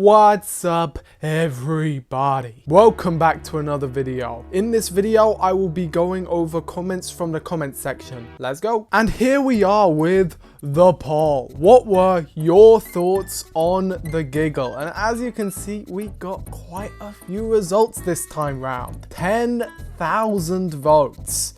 What's up everybody? Welcome back to another video. In this video I will be going over comments from the comment section. Let's go. And here we are with the poll. What were your thoughts on the Giggle? And as you can see, we got quite a few results this time round. 10,000 votes.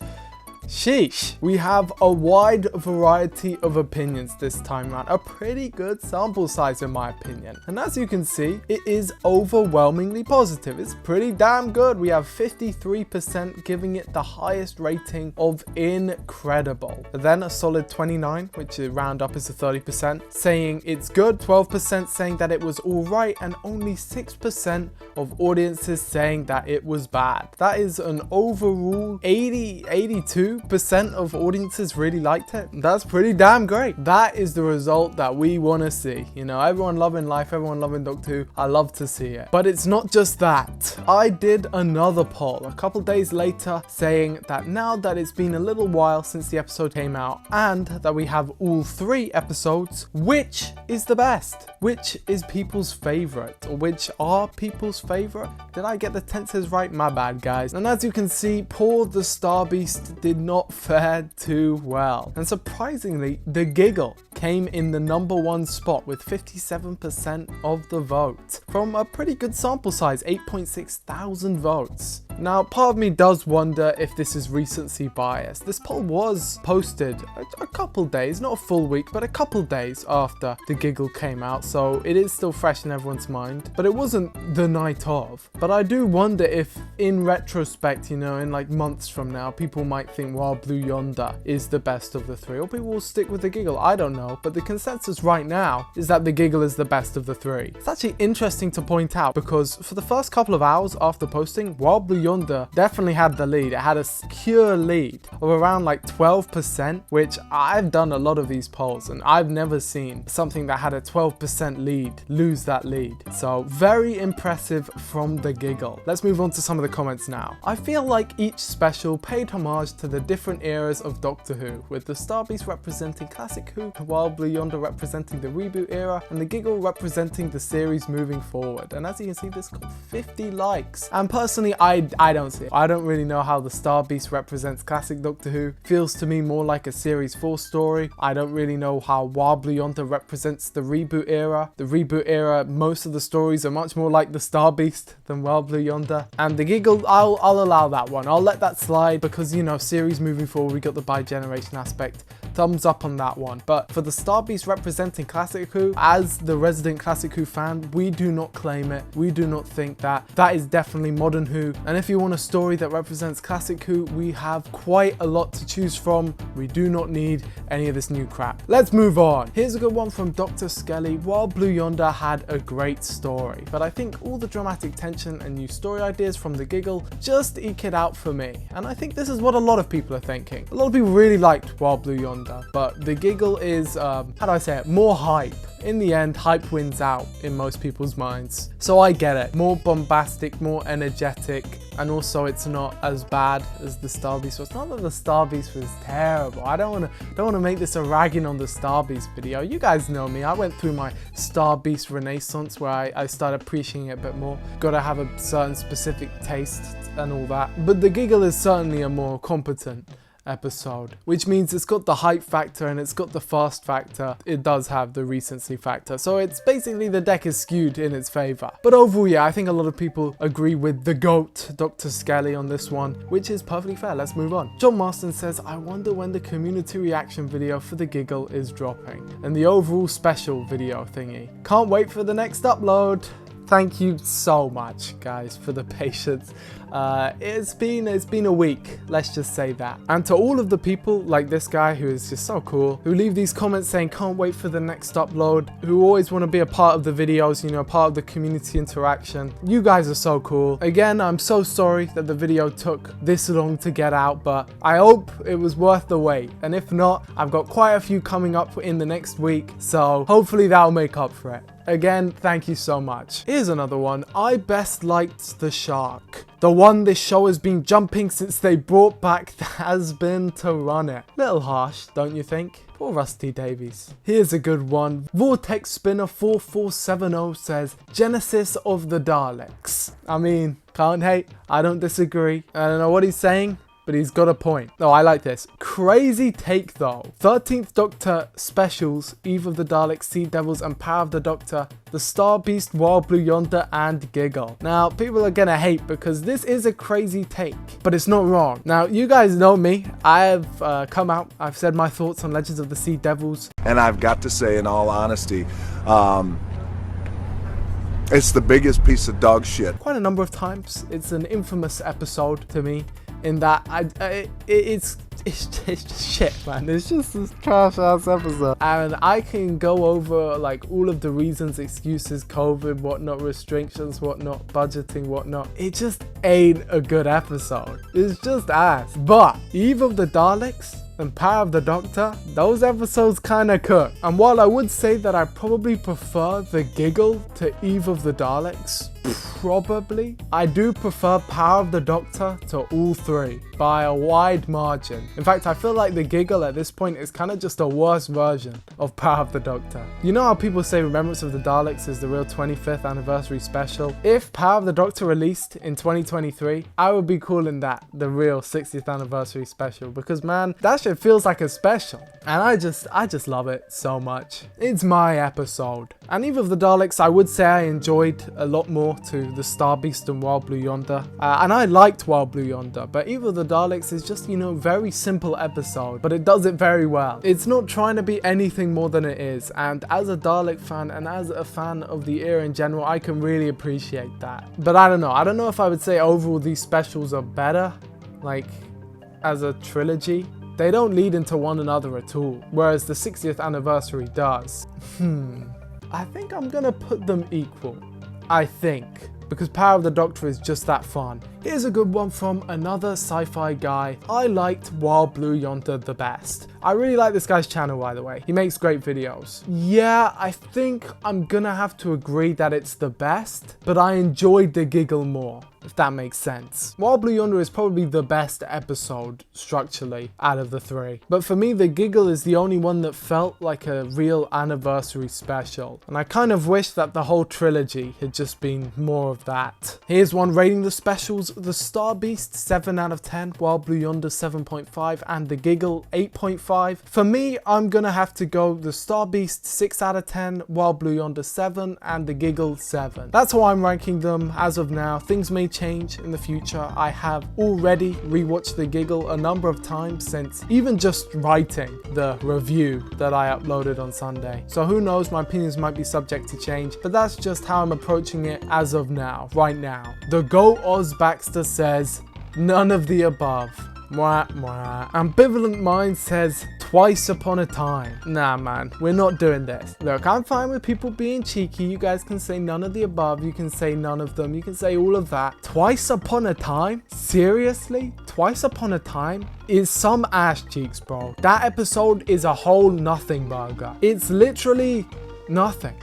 Sheesh. We have a wide variety of opinions this time around. A pretty good sample size in my opinion. And as you can see, it is overwhelmingly positive. It's pretty damn good. We have 53% giving it the highest rating of incredible. Then a solid 29, which round up is to 30%, saying it's good, 12% saying that it was alright, and only 6% of audiences saying that it was bad. That is an overall 82% of audiences really liked it. That's pretty damn great. That is the result that we want to see. You know, everyone loving life, everyone loving Doctor Who. I love to see it. But it's not just that. I did another poll a couple days later saying that now that it's been a little while since the episode came out and that we have all 3 episodes, which is the best? Which is people's favorite? Or which are people's favorite? Did I get the tenses right? My bad, guys. And as you can see, poor the Star Beast did not fare too well. And surprisingly, the Giggle came in the #1 spot with 57% of the vote from a pretty good sample size, 8.6 thousand votes. Now, part of me does wonder if this is recency bias. This poll was posted a couple days, not a full week, but a couple days after the Giggle came out, so it is still fresh in everyone's mind, but it wasn't the night of. But I do wonder if, in retrospect, you know, in like months from now, people might think, well, Blue Yonder is the best of the 3, or people will stick with the Giggle. I don't know, but the consensus right now is that the Giggle is the best of the 3. It's actually interesting to point out because for the first couple of hours after posting, while Blue Yonder definitely had the lead, it had a secure lead of around like 12%, which I've done a lot of these polls and I've never seen something that had a 12% lead lose that lead. So very impressive from the Giggle. Let's move on to some of the comments now. I feel like each special paid homage to the different eras of Doctor Who, with the Star Beast representing classic Who, while Blue Yonder representing the reboot era, and the Giggle representing the series moving forward. And as you can see, this got 50 likes. And personally, I don't see it. I don't really know how the Star Beast represents classic Doctor Who. Feels to me more like a series 4 story. I don't really know how Wild Blue Yonder represents the reboot era. The reboot era, most of the stories are much more like the Star Beast than Wild Blue Yonder. And the Giggle, I'll allow that one. I'll let that slide because, you know, series moving forward, we got the bigeneration aspect. Thumbs up on that one. But for the Star Beast representing classic Who, as the resident classic Who fan, we do not claim it. We do not think that. That is definitely modern Who. And if you want a story that represents classic Who, we have quite a lot to choose from. We do not need any of this new crap. Let's move on. Here's a good one from Dr. Skelly. While Blue Yonder had a great story, but I think all the dramatic tension and new story ideas from the Giggle just eke it out for me. And I think this is what a lot of people are thinking. A lot of people really liked Wild Blue Yonder, but the Giggle is, how do I say it, more hype. In the end, hype wins out in most people's minds. So I get it. More bombastic, more energetic, and also it's not as bad as the Star Beast was. Not that the Star Beast was terrible. I don't want to make this a ragging on the Star Beast video. You guys know me. I went through my Star Beast renaissance where I started appreciating it a bit more. Gotta have a certain specific taste and all that. But the Giggle is certainly a more competent episode, which means it's got the hype factor and it's got the fast factor. It does have the recency factor, so it's basically the deck is skewed in its favor. But overall, yeah, I think a lot of people agree with the GOAT, Dr. Skelly, on this one, which is perfectly fair. Let's move on. John Marston says, I wonder when the community reaction video for the Giggle is dropping, and the overall special video thingy. Can't wait for the next upload. Thank you so much, guys, for the patience. It's been a week, let's just say that. And to all of the people like this guy who is just so cool, who leave these comments saying can't wait for the next upload, who always want to be a part of the videos, you know, part of the community interaction. You guys are so cool. Again, I'm so sorry that the video took this long to get out, but I hope it was worth the wait. And if not, I've got quite a few coming up in the next week, so hopefully that'll make up for it. Again, thank you so much. Here's another one. I best liked the shark. The one this show has been jumping since they brought back the has-been to run it. Little harsh, don't you think? Poor Rusty Davies. Here's a good one. Vortex Spinner 4470 says, Genesis of the Daleks. I mean, can't hate. I don't disagree. I don't know what he's saying, but he's got a point. No, I like this. Crazy take though. 13th Doctor specials, Eve of the Daleks, Sea Devils, and Power of the Doctor, the Star Beast, Wild Blue Yonder, and Giggle. Now, people are gonna hate because this is a crazy take, but it's not wrong. Now, you guys know me. I have come out, I've said my thoughts on Legends of the Sea Devils. And I've got to say, in all honesty, it's the biggest piece of dog shit. Quite a number of times. It's an infamous episode to me. In that it's just shit, man. It's just this trash ass episode, and I can go over like all of the reasons, excuses, COVID, whatnot, restrictions, whatnot, budgeting, whatnot. It just ain't a good episode. It's just ass. But Eve of the Daleks and Power of the Doctor, those episodes kinda cook. And while I would say that I probably prefer the Giggle to Eve of the Daleks, probably, I do prefer Power of the Doctor to all three by a wide margin. In fact, I feel like the Giggle at this point is kind of just a worse version of Power of the Doctor. You know how people say Remembrance of the Daleks is the real 25th anniversary special? If Power of the Doctor released in 2023, I would be calling that the real 60th anniversary special, because man, that shit feels like a special. And I just love it so much. It's my episode. And Eve of the Daleks, I would say I enjoyed a lot more to the Star Beast and Wild Blue Yonder. And I liked Wild Blue Yonder, but Eve of the Daleks is just, you know, very simple episode, but it does it very well. It's not trying to be anything more than it is. And as a Dalek fan and as a fan of the era in general, I can really appreciate that. But I don't know. I don't know if I would say overall these specials are better, like as a trilogy. They don't lead into one another at all, whereas the 60th anniversary does. I think I'm gonna put them equal. I think. Because Power of the Doctor is just that fun. Here's a good one from another sci-fi guy. I liked Wild Blue Yonder the best. I really like this guy's channel, by the way. He makes great videos. Yeah, I think I'm gonna have to agree that it's the best, but I enjoyed the Giggle more, if that makes sense. Wild Blue Yonder is probably the best episode structurally out of the three. But for me, the Giggle is the only one that felt like a real anniversary special. And I kind of wish that the whole trilogy had just been more of that. Here's one rating the specials. The Star Beast 7 out of 10, Wild Blue Yonder 7.5, and the Giggle 8.5. For me, I'm gonna have to go the Star Beast 6 out of 10, Wild Blue Yonder 7, and the Giggle 7. That's how I'm ranking them as of now. Things may change in the future. I have already rewatched the Giggle a number of times since even just writing the review that I uploaded on Sunday. So who knows, my opinions might be subject to change, but that's just how I'm approaching it as of now, right now. The Go Oz Baxter says, none of the above. Mwah, mwah. Ambivalent Mind says, Twice Upon a Time. Nah, man, we're not doing this. Look, I'm fine with people being cheeky. You guys can say none of the above. You can say none of them. You can say all of that. Twice Upon a Time? Seriously? Twice Upon a Time is some ass cheeks, bro. That episode is a whole nothing burger. It's literally nothing.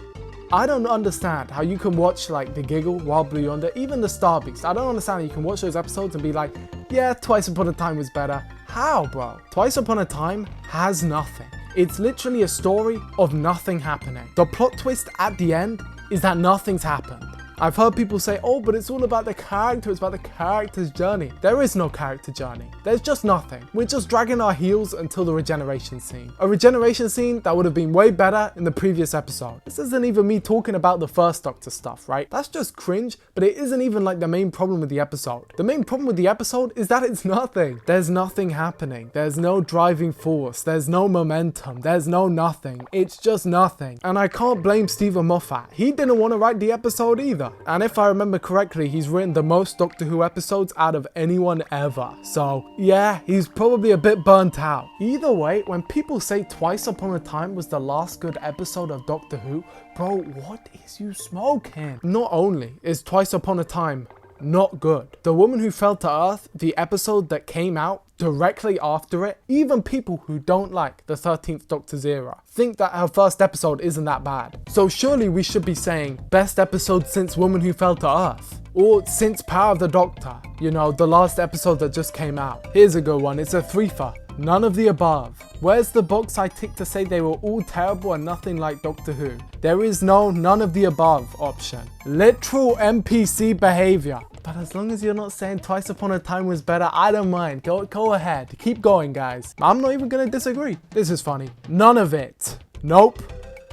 I don't understand how you can watch like the Giggle, Wild Blue Yonder, even the Star Beast. I don't understand how you can watch those episodes and be like, yeah, Twice Upon a Time was better. How, bro? Twice Upon a Time has nothing. It's literally a story of nothing happening. The plot twist at the end is that nothing's happened. I've heard people say, oh, but it's all about the character, it's about the character's journey. There is no character journey. There's just nothing. We're just dragging our heels until the regeneration scene. A regeneration scene that would have been way better in the previous episode. This isn't even me talking about the first Doctor stuff, right? That's just cringe, but it isn't even like the main problem with the episode. The main problem with the episode is that it's nothing. There's nothing happening. There's no driving force. There's no momentum. There's no nothing. It's just nothing. And I can't blame Stephen Moffat. He didn't want to write the episode either. And if I remember correctly, he's written the most Doctor Who episodes out of anyone ever. So yeah, he's probably a bit burnt out. Either way, when people say Twice Upon a Time was the last good episode of Doctor Who, bro, what is you smoking? Not only is Twice Upon a Time not good. The Woman Who Fell to Earth, the episode that came out directly after it, even people who don't like the 13th Doctor's era think that her first episode isn't that bad. So surely we should be saying best episode since Woman Who Fell to Earth. Or since Power of the Doctor, you know, the last episode that just came out. Here's a good one, it's a threefer. None of the above. Where's the box I ticked to say they were all terrible and nothing like Doctor Who? There is no none of the above option. Literal NPC behavior. But as long as you're not saying Twice Upon a Time was better, I don't mind. Go ahead. Keep going, guys. I'm not even gonna disagree. This is funny. None of it. Nope.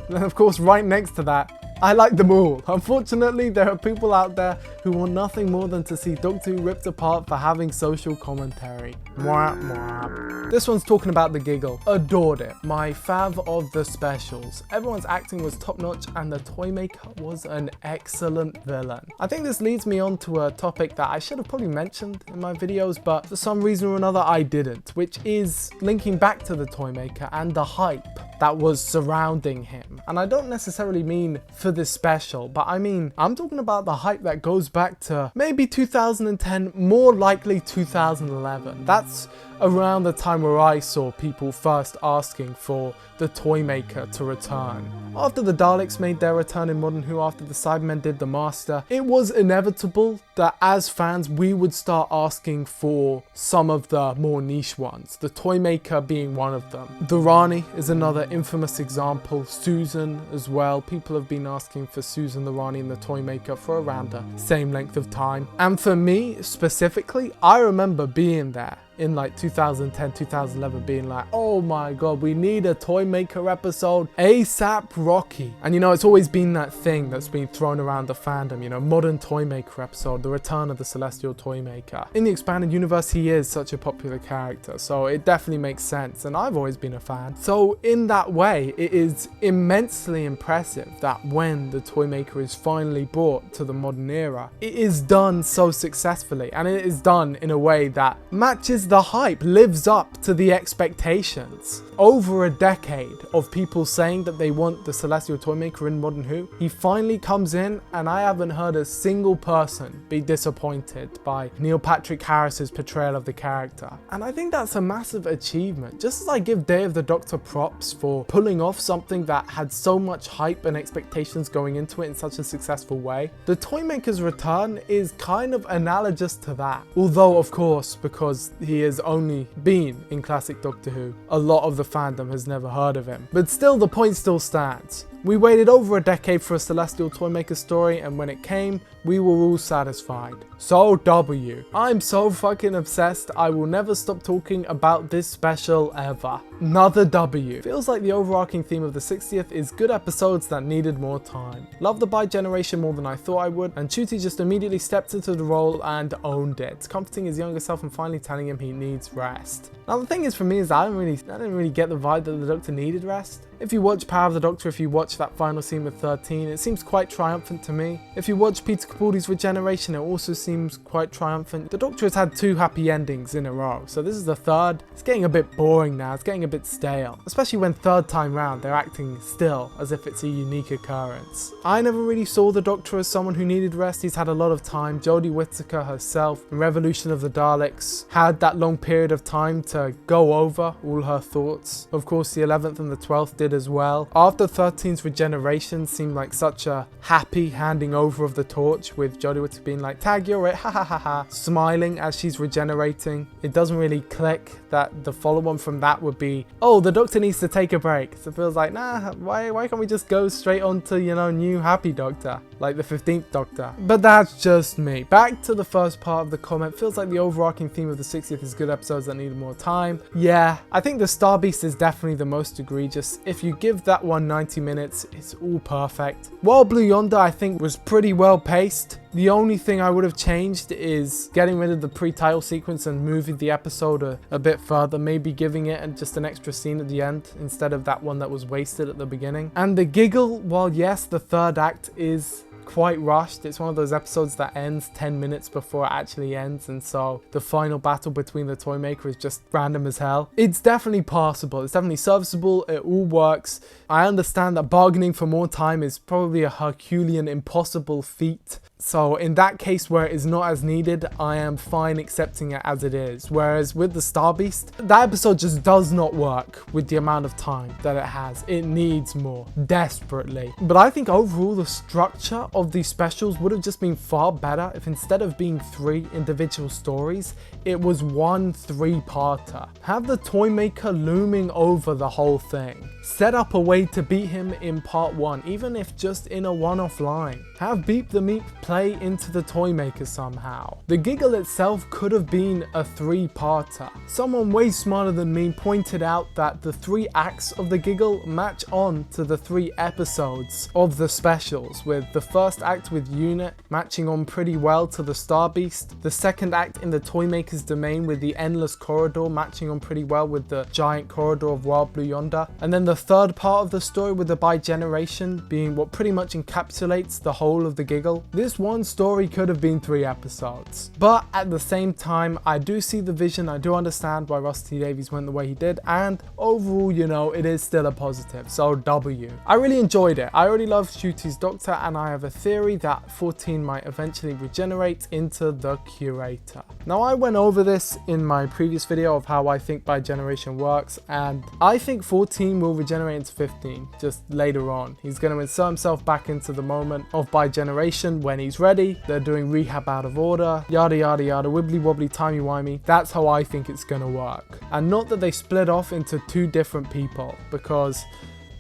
And of course, right next to that, I like them all. Unfortunately, there are people out there who want nothing more than to see Doctor Who ripped apart for having social commentary. Mwah, mwah. This one's talking about the Giggle. Adored it. My fav of the specials. Everyone's acting was top notch and the Toymaker was an excellent villain. I think this leads me on to a topic that I should have probably mentioned in my videos, but for some reason or another I didn't, which is linking back to the Toymaker and the hype that was surrounding him. And I don't necessarily mean for this special, but I mean, I'm talking about the hype that goes back to maybe 2010, more likely 2011. That's around the time where I saw people first asking for the Toymaker to return. After the Daleks made their return in Modern Who, after the Cybermen did the Master, it was inevitable that as fans we would start asking for some of the more niche ones, the Toymaker being one of them. The Rani is another infamous example, Susan as well. People have been asking for Susan, the Rani and the Toymaker for around the same length of time. And for me specifically, I remember being there in like 2010, 2011 being like, oh my god, we need a Toymaker episode ASAP Rocky. And you know, it's always been that thing that's been thrown around the fandom, you know, modern Toymaker episode, the return of the Celestial Toymaker. In the expanded universe, he is such a popular character, so it definitely makes sense, and I've always been a fan. So in that way, it is immensely impressive that when the Toymaker is finally brought to the modern era, it is done so successfully, and it is done in a way that matches the hype, lives up to the expectations. Over a decade of people saying that they want the Celestial Toymaker in Modern Who, he finally comes in, and I haven't heard a single person be disappointed by Neil Patrick Harris's portrayal of the character. And I think that's a massive achievement. Just as I give Day of the Doctor props for pulling off something that had so much hype and expectations going into it in such a successful way, the Toymaker's return is kind of analogous to that. Although, of course, because he has only been in classic Doctor Who, a lot of the fandom has never heard of him. But still, the point still stands. We waited over a decade for a Celestial Toymaker story, and when it came, we were all satisfied. So W. I'm so fucking obsessed, I will never stop talking about this special ever. Another W. Feels like the overarching theme of the 60th is good episodes that needed more time. Love the bigeneration more than I thought I would, and Chuti just immediately stepped into the role and owned it, comforting his younger self and finally telling him he needs rest. Now the thing is for me is I didn't really get the vibe that the Doctor needed rest. If you watch Power of the Doctor, if you watch that final scene with 13, it seems quite triumphant to me. If you watch Peter Capaldi's regeneration, it also seems quite triumphant. The Doctor has had 2 happy endings in a row, so this is the third. It's getting a bit boring now, it's getting a bit stale. Especially when third time round, they're acting still as if it's a unique occurrence. I never really saw the Doctor as someone who needed rest. He's had a lot of time. Jodie Whittaker herself, in Revolution of the Daleks, had that long period of time to go over all her thoughts. Of course, the 11th and the 12th did as well. After 13's regeneration seemed like such a happy handing over of the torch, with Jodie Whittaker being like, tag, you're it, ha ha ha ha, smiling as she's regenerating. It doesn't really click that the follow-on from that would be, oh, the Doctor needs to take a break. So it feels like, nah, why can't we just go straight on to, you know, new happy Doctor, like the 15th Doctor? But that's just me. Back to the first part of the comment, feels like the overarching theme of the 60th is good episodes that needed more time. Yeah, I think the Star Beast is definitely the most egregious. If you give that one 90 minutes, it's all perfect. Wild Blue Yonder, I think, was pretty well paced. The only thing I would have changed is getting rid of the pre-title sequence and moving the episode a bit further, maybe giving it just an extra scene at the end instead of that one that was wasted at the beginning. And the Giggle, while yes, the third act is quite rushed, it's one of those episodes that ends 10 minutes before it actually ends, and so the final battle between the Toymaker is just random as hell. It's definitely passable, it's definitely serviceable, it all works. I understand that bargaining for more time is probably a Herculean impossible feat, So in that case where it is not as needed, I am fine accepting it as it is. Whereas with the Star Beast, that episode just does not work with the amount of time that it has. It needs more, desperately. But I think overall the structure of these specials would have just been far better if instead of being 3 individual stories, it was 1 3-parter. Have the toy maker looming over the whole thing. Set up a way to beat him in part 1, even if just in a one-off line. Have Beep the Meep play into the toy maker somehow. The Giggle itself could have been a 3-parter. Someone way smarter than me pointed out that the 3 acts of the Giggle match on to the 3 episodes of the specials, with the first act with Unit matching on pretty well to the Star Beast, the second act in the toy maker's domain with the Endless Corridor matching on pretty well with the giant corridor of Wild Blue Yonder, and then the third part of the story with the bigeneration being what pretty much encapsulates the whole of the Giggle. This one story could have been 3 episodes. But at the same time, I do see the vision, I do understand why Russell T Davies went the way he did, and overall, you know, it is still a positive, so W. I really enjoyed it. I already love Shooty's Doctor, and I have a theory that 14 might eventually regenerate into the Curator. Now, I went over this in my previous video of how I think bigeneration works, and I think 14 will regenerate into 15 just later on. He's going to insert himself back into the moment of bigeneration when he's ready. They're doing rehab out of order, yada yada yada, wibbly wobbly, timey wimey. That's how I think it's going to work. And not that they split off into 2 different people, because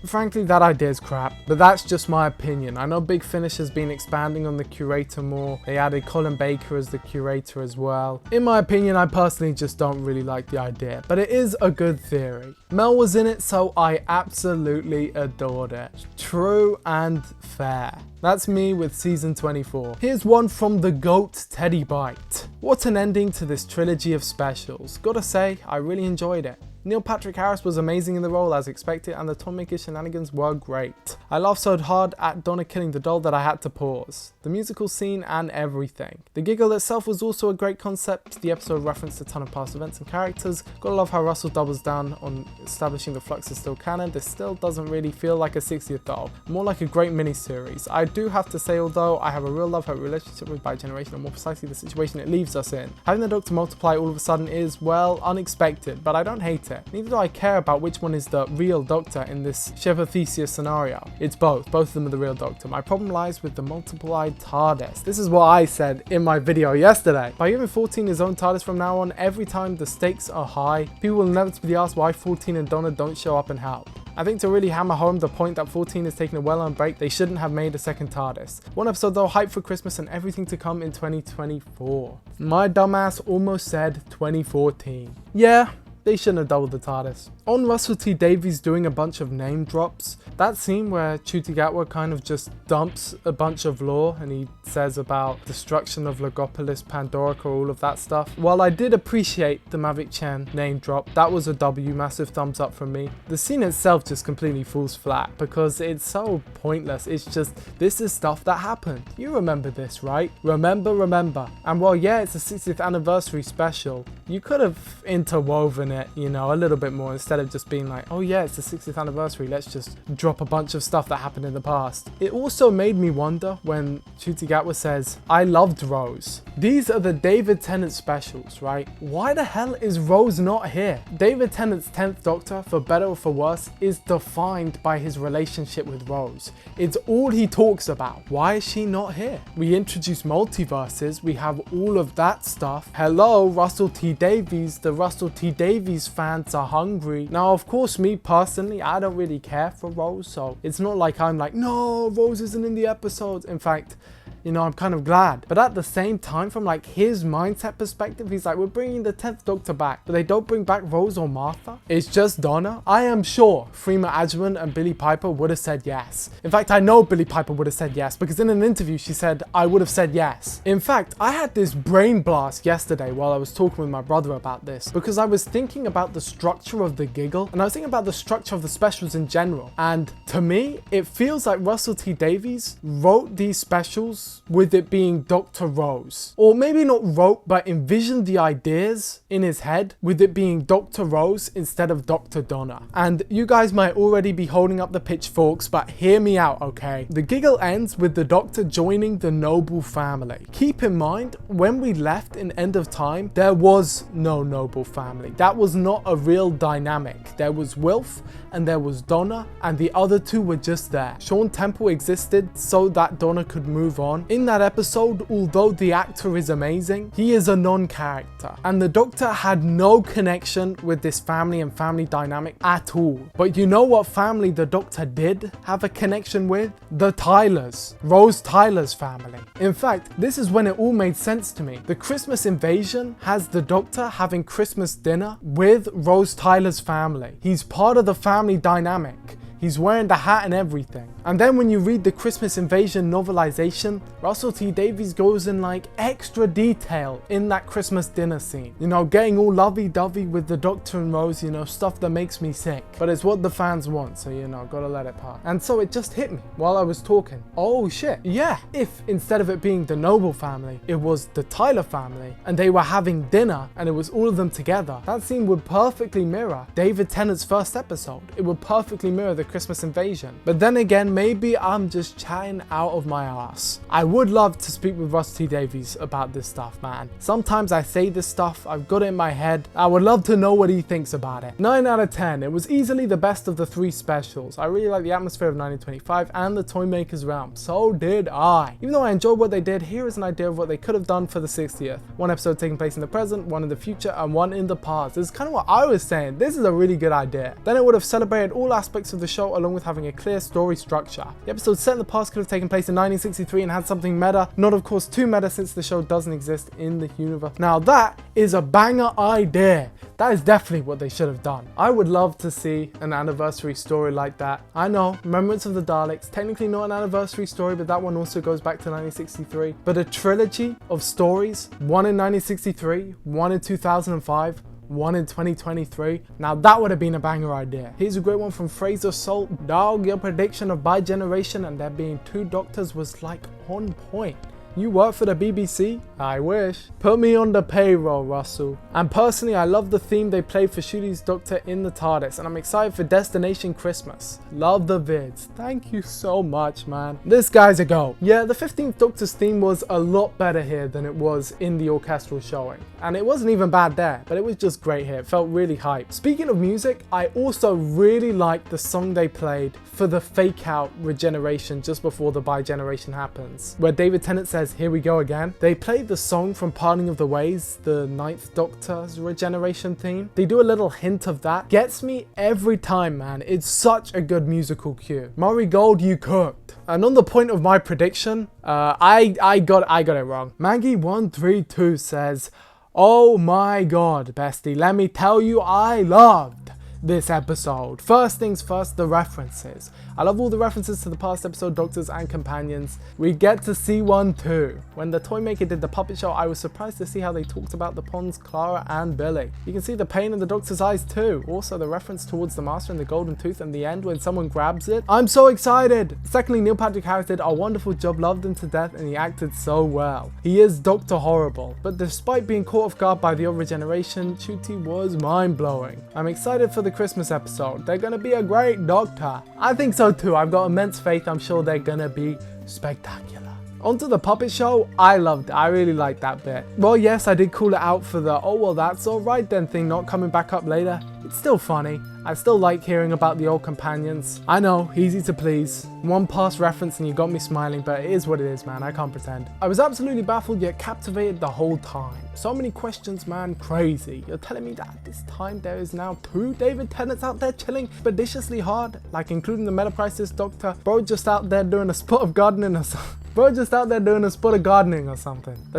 frankly, that idea is crap, but that's just my opinion. I know Big Finish has been expanding on the Curator more. They added Colin Baker as the Curator as well. In my opinion, I personally just don't really like the idea, but it is a good theory. Mel was in it, so I absolutely adored it. True and fair. That's me with season 24. Here's one from the GOAT Teddy Bite. What an ending to this trilogy of specials. Gotta say, I really enjoyed it. Neil Patrick Harris was amazing in the role as expected, and the Tom Maker's shenanigans were great. I laughed so hard at Donna killing the doll that I had to pause. The musical scene and everything. The Giggle itself was also a great concept. The episode referenced a ton of past events and characters. Gotta love how Russell doubles down on establishing the Flux is still canon. This still doesn't really feel like a 60th doll, more like a great miniseries. I do have to say, although I have a real love-hate relationship with bigeneration, and more precisely the situation it leaves us in. Having the Doctor multiply all of a sudden is, well, unexpected, but I don't hate it. Neither do I care about which one is the real Doctor in this Shepherd Theseus scenario. It's both of them are the real Doctor. My problem lies with the multiplied TARDIS. This is what I said in my video yesterday. By giving 14 his own TARDIS from now on, every time the stakes are high, people will inevitably ask why 14 and Donna don't show up and help. I think to really hammer home the point that 14 is taking a well-earned break, they shouldn't have made a second TARDIS. One episode though, hype for Christmas and everything to come in 2024. My dumbass almost said 2014. Yeah, they shouldn't have doubled the TARDIS. On Russell T Davies doing a bunch of name drops, that scene where Ncuti Gatwa kind of just dumps a bunch of lore and he says about destruction of Logopolis, Pandorica, all of that stuff. While I did appreciate the Mavic Chen name drop, that was a W, massive thumbs up from me. The scene itself just completely falls flat because it's so pointless. It's just, this is stuff that happened. You remember this, right? Remember. And while yeah, it's a 60th anniversary special, you could have interwoven it, you know, a little bit more instead of just being like, oh yeah, it's the 60th anniversary, let's just drop a bunch of stuff that happened in the past. It also made me wonder when Ncuti Gatwa says, I loved Rose. These are the David Tennant specials, right? Why the hell is Rose not here? David Tennant's 10th Doctor, for better or for worse, is defined by his relationship with Rose. It's all he talks about. Why is she not here? We introduce multiverses, we have all of that stuff. Hello, Russell T Davies, the Russell T Davies fans are hungry. Now, of course, me personally, I don't really care for Rose, so it's not like I'm like, no, Rose isn't in the episodes. In fact, you know, I'm kind of glad. But at the same time, from like his mindset perspective, he's like, we're bringing the 10th Doctor back, but they don't bring back Rose or Martha. It's just Donna. I am sure Freema Agyeman and Billie Piper would have said yes. In fact, I know Billie Piper would have said yes because in an interview, she said, I would have said yes. In fact, I had this brain blast yesterday while I was talking with my brother about this because I was thinking about the structure of the Giggle and I was thinking about the structure of the specials in general. And to me, it feels like Russell T Davies wrote these specials Rose, with it being Dr. Rose. Or maybe not wrote, but envisioned the ideas in his head with it being Dr. Rose instead of Dr. Donna. And you guys might already be holding up the pitchforks, but hear me out, okay? The Giggle ends with the Doctor joining the Noble family. Keep in mind, when we left in End of Time, there was no Noble family. That was not a real dynamic. There was Wilf and there was Donna, and the other two were just there. Sean Temple existed so that Donna could move on. In that episode, although the actor is amazing, he is a non-character, and the Doctor had no connection with this family and family dynamic at all. But you know what family the Doctor did have a connection with? The Tylers, Rose Tyler's family. In fact, this is when it all made sense to me. The Christmas invasion has the Doctor having Christmas dinner with Rose Tyler's family. He's part of the family dynamic. He's wearing the hat and everything. And then when you read the Christmas Invasion novelization, Russell T Davies goes in like extra detail in that Christmas dinner scene. You know, getting all lovey-dovey with the Doctor and Rose, you know, stuff that makes me sick. But it's what the fans want, so you know, gotta let it pass. And so it just hit me while I was talking. Oh shit, yeah. If instead of it being the Noble family, it was the Tyler family, and they were having dinner, and it was all of them together, that scene would perfectly mirror David Tennant's first episode. It would perfectly mirror the Christmas Invasion. But then again, maybe I'm just chatting out of my ass. I would love to speak with Russ T Davies about this stuff, man. Sometimes I say this stuff, I've got it in my head. I would love to know what he thinks about it. 9 out of 10. It was easily the best of the 3 specials. I really like the atmosphere of 1925 and the Toymaker's Realm. So did I. Even though I enjoyed what they did, here is an idea of what they could have done for the 60th. 1 episode taking place in the present, 1 in the future, and 1 in the past. This is kind of what I was saying. This is a really good idea. Then it would have celebrated all aspects of the show along with having a clear story structure. The episode set in the past could have taken place in 1963 and had something meta, not of course too meta since the show doesn't exist in the universe. Now that is a banger idea. That is definitely what they should have done. I would love to see an anniversary story like that. I know, Remembrance of the Daleks, technically not an anniversary story, but that one also goes back to 1963. But a trilogy of stories, 1 in 1963, 1 in 2005, 1 in 2023. Now that would have been a banger idea. Here's a great one from Fraser Salt. Dog, your prediction of bigeneration and there being 2 doctors was like on point. You work for the BBC? I wish. Put me on the payroll, Russell. And personally, I love the theme they played for Shooty's Doctor in the TARDIS, and I'm excited for Destination Christmas. Love the vids. Thank you so much, man. This guy's a go. Yeah, the 15th Doctor's theme was a lot better here than it was in the orchestral showing. And it wasn't even bad there, but it was just great here. It felt really hype. Speaking of music, I also really liked the song they played for the fake out regeneration just before the bigeneration happens, where David Tennant says, "Here we go again." They played the song from Parting of the Ways, the 9th Doctor's regeneration theme. They do a little hint of that. Gets me every time, man. It's such a good musical cue. Murray Gold, you cooked. And on the point of my prediction, I got it wrong. Maggie132 says, "Oh my god, bestie, let me tell you, I loved this episode. First things first, the references. I love all the references to the past episode Doctors and Companions. We get to see one too. When the Toymaker did the puppet show, I was surprised to see how they talked about the Ponds, Clara and Billy. You can see the pain in the Doctor's eyes too. Also the reference towards the Master and the Golden Tooth and the end when someone grabs it. I'm so excited. Secondly, Neil Patrick Harris did a wonderful job, loved him to death and he acted so well. He is Dr. Horrible, but despite being caught off guard by the old regeneration, Ncuti was mind-blowing. I'm excited for the Christmas episode. They're gonna be a great Doctor. I think so too. I've got immense faith. I'm sure they're gonna be spectacular. Onto the puppet show, I loved it. I really liked that bit. Well, yes, I did call it out for the "oh well that's alright then" thing not coming back up later. It's still funny. I still like hearing about the old companions. I know, easy to please. One past reference and you got me smiling, but it is what it is, man. I can't pretend. I was absolutely baffled yet captivated the whole time. So many questions, man. Crazy. You're telling me that at this time there is now 2 David Tennants out there chilling expeditiously hard, like including the Meta Crisis Doctor. Bro just out there doing a spot of gardening or something. The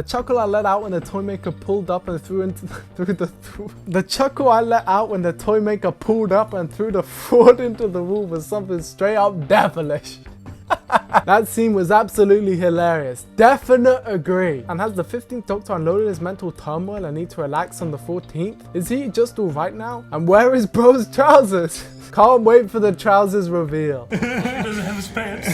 chuckle I let out when the Toymaker pulled up and threw the chuckle I let out when the Toymaker pulled up and threw the Ford into the wall was something straight up devilish. That scene was absolutely hilarious. Definite agree. And has the 15th Doctor unloaded his mental turmoil and need to relax on the 14th? Is he just alright now? And where is bro's trousers? Can't wait for the trousers reveal. He doesn't have his pants.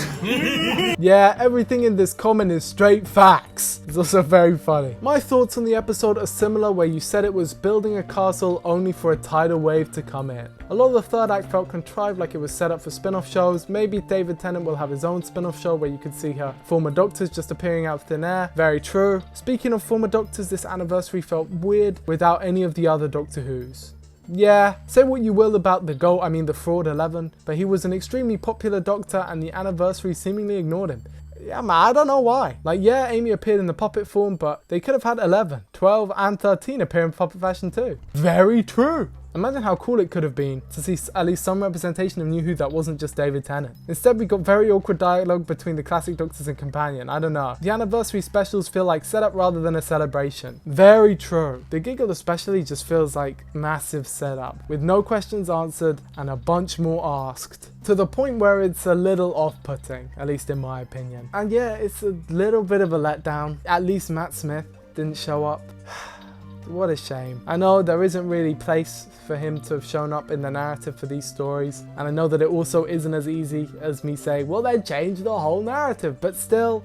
Yeah, everything in this comment is straight facts. It's also very funny. My thoughts on the episode are similar, where you said it was building a castle only for a tidal wave to come in. A lot of the third act felt contrived, like it was set up for spin-off shows. Maybe David Tennant will have his own spin-off show where you could see her former doctors just appearing out of thin air. Very true. Speaking of former doctors, this anniversary felt weird without any of the other Doctor Who's. Yeah, say what you will about the GOAT, I mean the Fraud 11, but he was an extremely popular doctor and the anniversary seemingly ignored him. Yeah, man, I don't know why. Like, yeah, Amy appeared in the puppet form, but they could have had 11, 12, and 13 appear in puppet fashion too. Very true. Imagine how cool it could have been to see at least some representation of New Who that wasn't just David Tennant. Instead, we got very awkward dialogue between the classic Doctors and Companion. I don't know. The anniversary specials feel like setup rather than a celebration. Very true. The Giggle especially just feels like massive setup, with no questions answered and a bunch more asked. To the point where it's a little off-putting, at least in my opinion. And yeah, it's a little bit of a letdown. At least Matt Smith didn't show up. What a shame. I know there isn't really place for him to have shown up in the narrative for these stories, and I know that it also isn't as easy as me saying, well, then change the whole narrative, but still,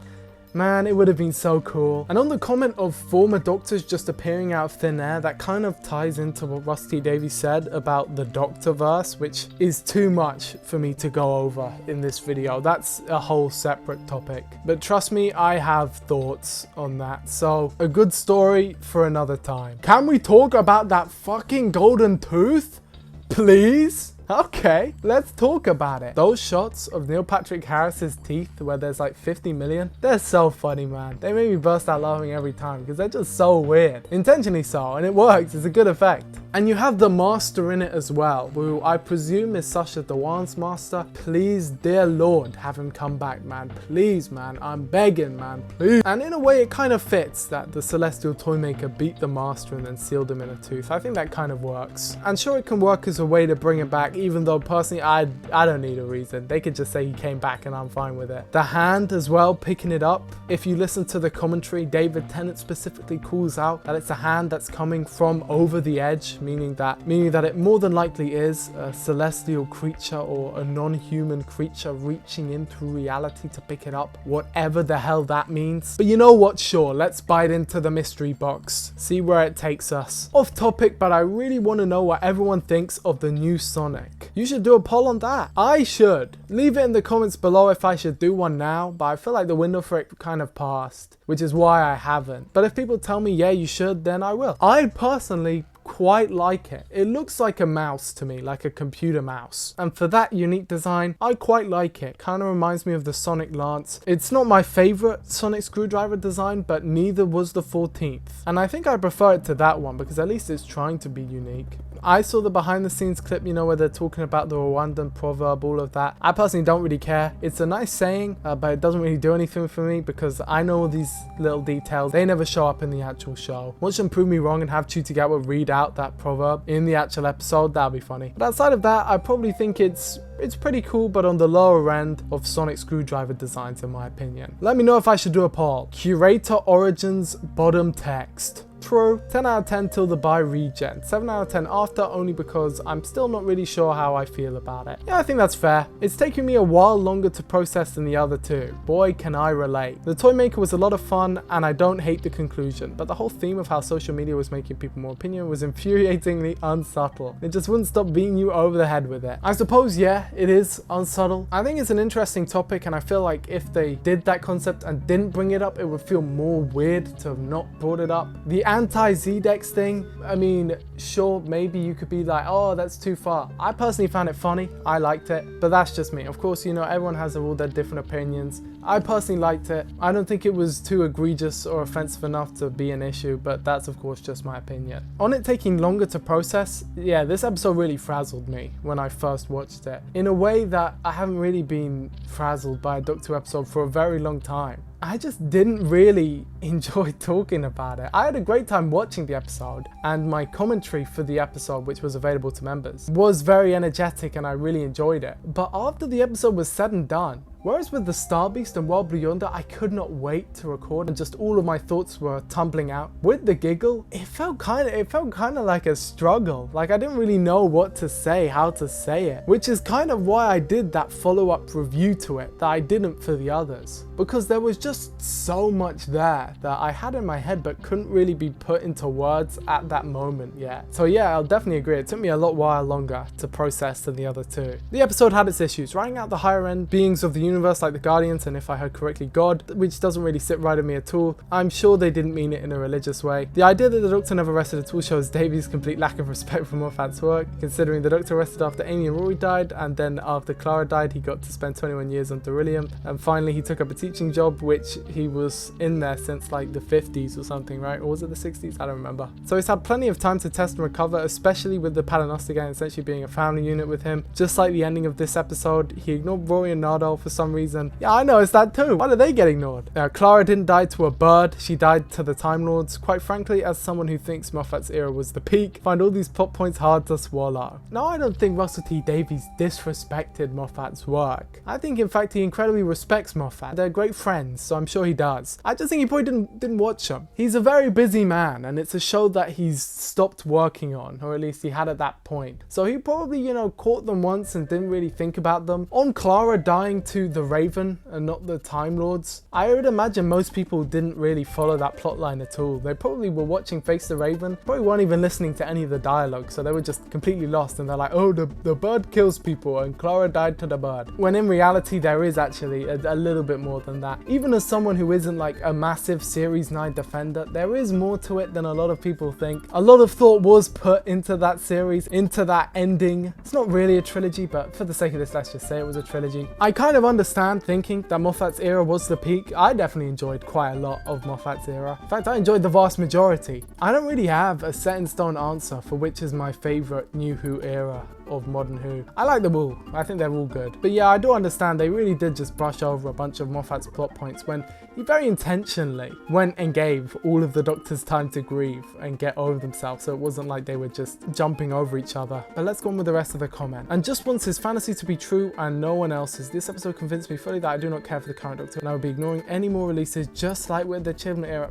man, it would have been so cool. And on the comment of former doctors just appearing out of thin air, that kind of ties into what Rusty Davies said about the Doctorverse, which is too much for me to go over in this video. That's a whole separate topic. But trust me, I have thoughts on that. So a good story for another time. Can we talk about that fucking golden tooth? Please? Okay, let's talk about it. Those shots of Neil Patrick Harris's teeth where there's like 50 million, they're so funny, man. They make me burst out laughing every time because they're just so weird. Intentionally so, and it works. It's a good effect. And you have the Master in it as well, who I presume is Sasha Dhawan's Master. Please, dear Lord, have him come back, man. Please, man. I'm begging, man. Please. And in a way, it kind of fits that the Celestial Toymaker beat the Master and then sealed him in a tooth. I think that kind of works. And sure, it can work as a way to bring it back, even though personally, I don't need a reason. They could just say he came back and I'm fine with it. The hand as well, picking it up. If you listen to the commentary, David Tennant specifically calls out that it's a hand that's coming from over the edge, meaning that it more than likely is a celestial creature or a non-human creature reaching into reality to pick it up, whatever the hell that means. But you know what, sure, let's bite into the mystery box, see where it takes us. Off topic, but I really want to know what everyone thinks of the new Sonic. You should do a poll on that. I should. Leave it in the comments below if I should do one now, but I feel like the window for it kind of passed, which is why I haven't. But if people tell me, yeah, you should, then I will. I personally quite like it. It looks like a mouse to me, like a computer mouse. And for that unique design, I quite like it. Kind of reminds me of the Sonic Lance. It's not my favorite Sonic Screwdriver design, but neither was the 14th. And I think I prefer it to that one because at least it's trying to be unique. I saw the behind the scenes clip, you know, where they're talking about the Rwandan proverb, all of that. I personally don't really care. It's a nice saying, but it doesn't really do anything for me because I know all these little details. They never show up in the actual show. Watch them prove me wrong and have Chutigawa read out that proverb in the actual episode. That'll be funny. But outside of that, I probably think it's pretty cool, but on the lower end of Sonic Screwdriver designs in my opinion. Let me know if I should do a poll. Curator Origins bottom text. True. 10 out of 10 till the buy regen. 7 out of 10 after, only because I'm still not really sure how I feel about it. Yeah, I think that's fair. It's taken me a while longer to process than the other two. Boy, can I relate. The Toymaker was a lot of fun, and I don't hate the conclusion, but the whole theme of how social media was making people more opinion was infuriatingly unsubtle. It just wouldn't stop beating you over the head with it. I suppose, yeah, it is unsubtle. I think it's an interesting topic, and I feel like if they did that concept and didn't bring it up, it would feel more weird to have not brought it up. The anti-Z-Dex thing, I mean, sure, maybe you could be like, oh, that's too far. I personally found it funny. I liked it, but that's just me. Of course, you know, everyone has all their different opinions. I personally liked it. I don't think it was too egregious or offensive enough to be an issue, but that's of course just my opinion. On it taking longer to process, yeah, this episode really frazzled me when I first watched it, in a way that I haven't really been frazzled by a Doctor Who episode for a very long time. I just didn't really enjoy talking about it. I had a great time watching the episode, and my commentary for the episode, which was available to members, was very energetic and I really enjoyed it. But after the episode was said and done, Whereas with the Star Beast and World Beyonder, I could not wait to record and just all of my thoughts were tumbling out. With the Giggle, it felt kind of like a struggle. Like I didn't really know what to say, how to say it, which is kind of why I did that follow-up review to it that I didn't for the others, because there was just so much there that I had in my head but couldn't really be put into words at that moment yet. So yeah, I'll definitely agree. It took me a while longer to process than the other two. The episode had its issues, writing out the higher end beings of the universe like the Guardians and, if I heard correctly, God, which doesn't really sit right with me at all. I'm sure they didn't mean it in a religious way. The idea that the Doctor never rested at all shows Davy's complete lack of respect for Moffat's work, considering the Doctor rested after Amy and Rory died, and then after Clara died he got to spend 21 years on Beryllium, and finally he took up a teaching job, which he was in there since like the 50s or something, right? Or was it the 60s? I don't remember. So he's had plenty of time to test and recover, especially with the Paternoster gang essentially being a family unit with him. Just like the ending of this episode, he ignored Rory and Nardole for some reason. Yeah, I noticed that too. Why did they get ignored? Clara didn't die to a bird, she died to the Time Lords. Quite frankly, as someone who thinks Moffat's era was the peak, find all these plot points hard to swallow. Now, I don't think Russell T Davies disrespected Moffat's work. I think in fact he incredibly respects Moffat. They're great friends, so I'm sure he does. I just think he probably didn't watch them. He's a very busy man, and it's a show that he's stopped working on, or at least he had at that point. So he probably, you know, caught them once and didn't really think about them. On Clara dying to the Raven and not the Time Lords, I would imagine most people didn't really follow that plotline at all. They probably were watching Face the Raven, probably weren't even listening to any of the dialogue, so they were just completely lost, and they're like, oh, the bird kills people and Clara died to the bird. When in reality there is actually a little bit more than that. Even as someone who isn't like a massive Series 9 defender, there is more to it than a lot of people think. A lot of thought was put into that series, into that ending. It's not really a trilogy, but for the sake of this, let's just say it was a trilogy. I kind of understand thinking that Moffat's era was the peak. I definitely enjoyed quite a lot of Moffat's era. In fact, I enjoyed the vast majority. I don't really have a set in stone answer for which is my favorite New Who era of modern Who. I like them all. I think they're all good. But yeah, I do understand they really did just brush over a bunch of Moffat's plot points when he very intentionally went and gave all of the Doctors time to grieve and get over themselves, so it wasn't like they were just jumping over each other. But let's go on with the rest of the comment. And just wants his fantasy to be true and no one else's. This episode convinced me fully that I do not care for the current Doctor and I will be ignoring any more releases, just like with the Chibnall era.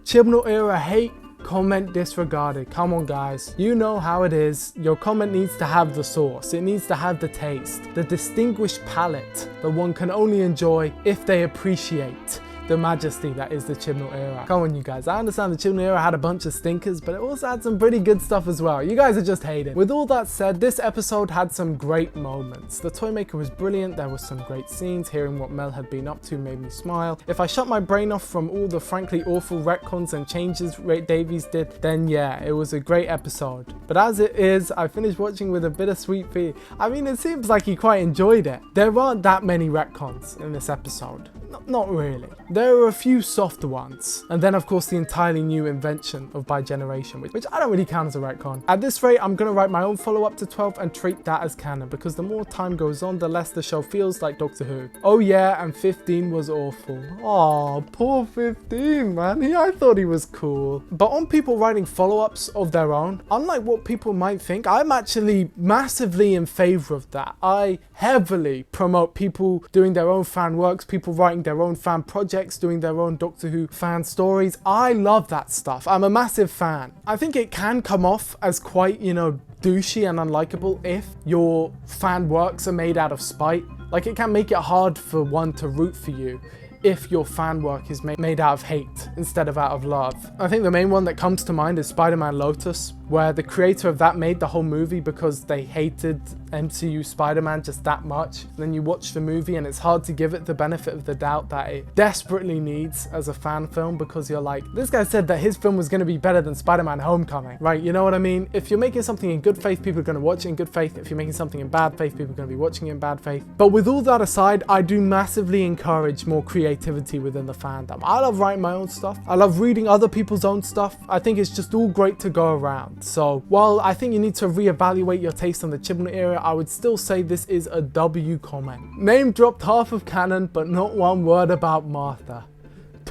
Chibnall era hate. Comment disregarded. Come on guys, you know how it is. Your comment needs to have the sauce, it needs to have the taste, the distinguished palate that one can only enjoy if they appreciate the majesty that is the Chibnall era. Come on you guys, I understand the Chibnall era had a bunch of stinkers, but it also had some pretty good stuff as well. You guys are just hating. With all that said, this episode had some great moments. The Toymaker was brilliant, there were some great scenes, hearing what Mel had been up to made me smile. If I shut my brain off from all the frankly awful retcons and changes Ray Davies did, then yeah, it was a great episode. But as it is, I finished watching with a bittersweet feeling. I mean, it seems like he quite enjoyed it. There aren't that many retcons in this episode. Not really. There are a few softer ones. And then of course the entirely new invention of bigeneration, which I don't really count as a retcon. At this rate, I'm gonna write my own follow-up to 12 and treat that as canon, because the more time goes on, the less the show feels like Doctor Who. Oh yeah, and 15 was awful. Oh, poor 15, man. I thought he was cool. But on people writing follow-ups of their own, unlike what people might think, I'm actually massively in favor of that. I heavily promote people doing their own fan works, people writing their own fan projects, doing their own Doctor Who fan stories. I love that stuff. I'm a massive fan. I think it can come off as quite, you know, douchey and unlikable if your fan works are made out of spite. Like, it can make it hard for one to root for you if your fan work is made out of hate instead of out of love. I think the main one that comes to mind is Spider-Man Lotus, where the creator of that made the whole movie because they hated MCU Spider-Man just that much. And then you watch the movie and it's hard to give it the benefit of the doubt that it desperately needs as a fan film, because you're like, this guy said that his film was going to be better than Spider-Man Homecoming, right? You know what I mean? If you're making something in good faith, people are going to watch it in good faith. If you're making something in bad faith, people are going to be watching it in bad faith. But with all that aside, I do massively encourage more creativity within the fandom. I love writing my own stuff. I love reading other people's own stuff. I think it's just all great to go around. So while I think you need to reevaluate your taste on the Chibnall era, I would still say this is a W comment. Name dropped half of canon, but not one word about Martha.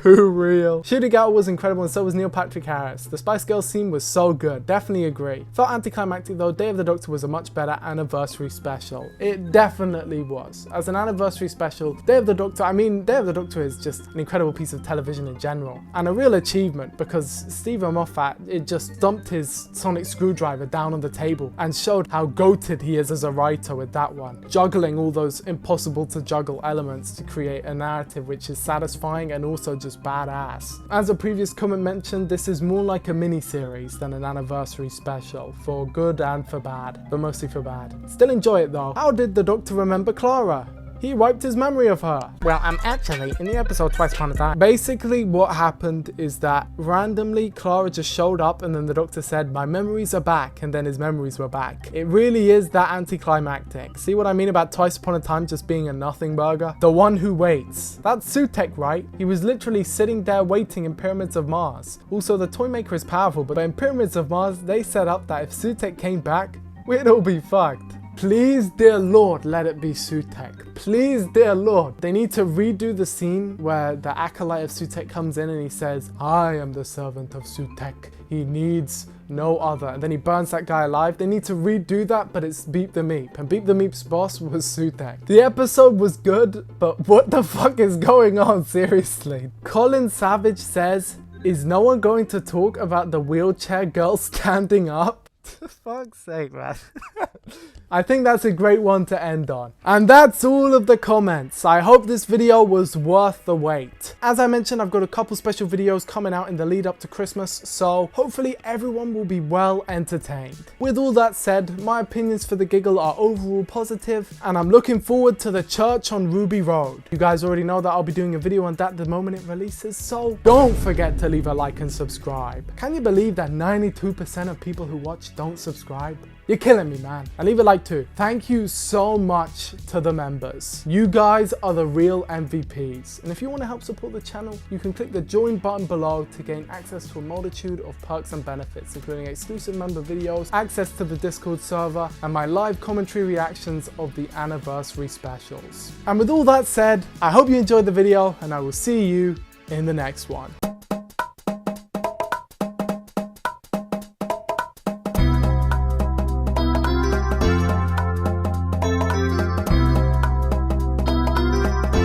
too real. Shooting Out was incredible and so was Neil Patrick Harris. The Spice Girls scene was so good, definitely agree. Felt anticlimactic though. Day of the Doctor was a much better anniversary special. It definitely was. As an anniversary special, Day of the Doctor is just an incredible piece of television in general. And a real achievement because Stephen Moffat, it just dumped his sonic screwdriver down on the table and showed how goated he is as a writer with that one. Juggling all those impossible to juggle elements to create a narrative which is satisfying and also just badass. As a previous comment mentioned, this is more like a mini-series than an anniversary special, for good and for bad, but mostly for bad. Still enjoy it though. How did the Doctor remember Clara? He wiped his memory of her. Well, actually, in the episode Twice Upon a Time, basically what happened is that randomly Clara just showed up and then the Doctor said, my memories are back, and then his memories were back. It really is that anticlimactic. See what I mean about Twice Upon a Time just being a nothing burger? The one who waits. That's Sutekh, right? He was literally sitting there waiting in Pyramids of Mars. Also, the Toymaker is powerful, but in Pyramids of Mars, they set up that if Sutekh came back, we'd all be fucked. Please, dear Lord, let it be Sutekh. Please, dear Lord. They need to redo the scene where the acolyte of Sutekh comes in and he says, I am the servant of Sutekh. He needs no other. And then he burns that guy alive. They need to redo that, but it's Beep the Meep. And Beep the Meep's boss was Sutekh. The episode was good, but what the fuck is going on? Seriously. Colin Savage says, is no one going to talk about the wheelchair girl standing up? For fuck's sake, man. I think that's a great one to end on. And that's all of the comments. I hope this video was worth the wait. As I mentioned, I've got a couple special videos coming out in the lead up to Christmas, so hopefully everyone will be well entertained. With all that said, my opinions for the Giggle are overall positive, and I'm looking forward to the church on Ruby Road. You guys already know that I'll be doing a video on that the moment it releases, so don't forget to leave a like and subscribe. Can you believe that 92% of people who watch don't subscribe? You're killing me, man. And leave a like too. Thank you so much to the members. You guys are the real MVPs. And if you want to help support the channel, you can click the join button below to gain access to a multitude of perks and benefits, including exclusive member videos, access to the Discord server, and my live commentary reactions of the anniversary specials. And with all that said, I hope you enjoyed the video and I will see you in the next one.